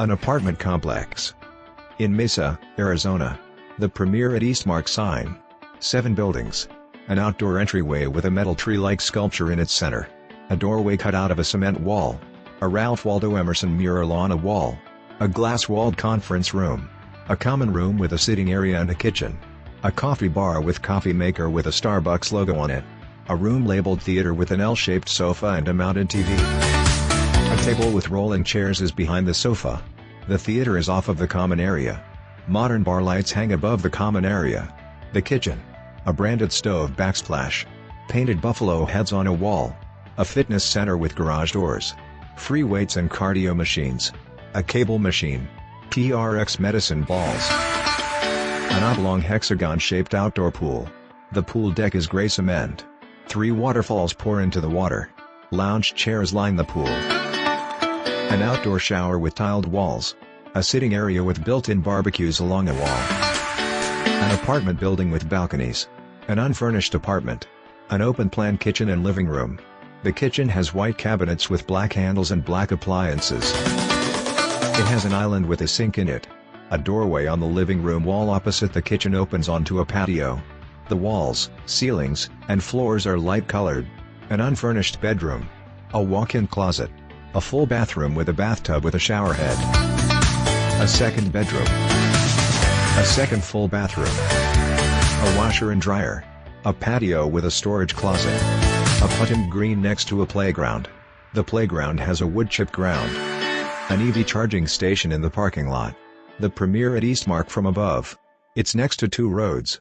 An apartment complex. In Mesa, Arizona. The premier at Eastmark sign. 7 buildings. An outdoor entryway with a metal tree-like sculpture in its center. A doorway cut out of a cement wall. A Ralph Waldo Emerson mural on a wall. A glass-walled conference room. A common room with a sitting area and a kitchen. A coffee bar with coffee maker with a Starbucks logo on it. A room labeled theater with an L-shaped sofa and a mounted TV. A table with rolling chairs is behind the sofa. The theater is off of the common area. Modern bar lights hang above the common area. The kitchen. A branded stove backsplash. Painted buffalo heads on a wall. A fitness center with garage doors. Free weights and cardio machines. A cable machine. PRX medicine balls. An oblong hexagon-shaped outdoor pool. The pool deck is gray cement. 3 waterfalls pour into the water. Lounge chairs line the pool. An outdoor shower with tiled walls. A sitting area with built-in barbecues along a wall. An apartment building with balconies. An unfurnished apartment. An open-plan kitchen and living room. The kitchen has white cabinets with black handles and black appliances. It has an island with a sink in it. A doorway on the living room wall opposite the kitchen opens onto a patio. The walls, ceilings, and floors are light-colored. An unfurnished bedroom. A walk-in closet. A full bathroom with a bathtub with a shower head. A second bedroom. A second full bathroom. A washer and dryer. A patio with a storage closet. A putting green next to a playground. The playground has a wood-chip ground. An EV charging station in the parking lot. The premier at Eastmark from above. It's next to 2 roads.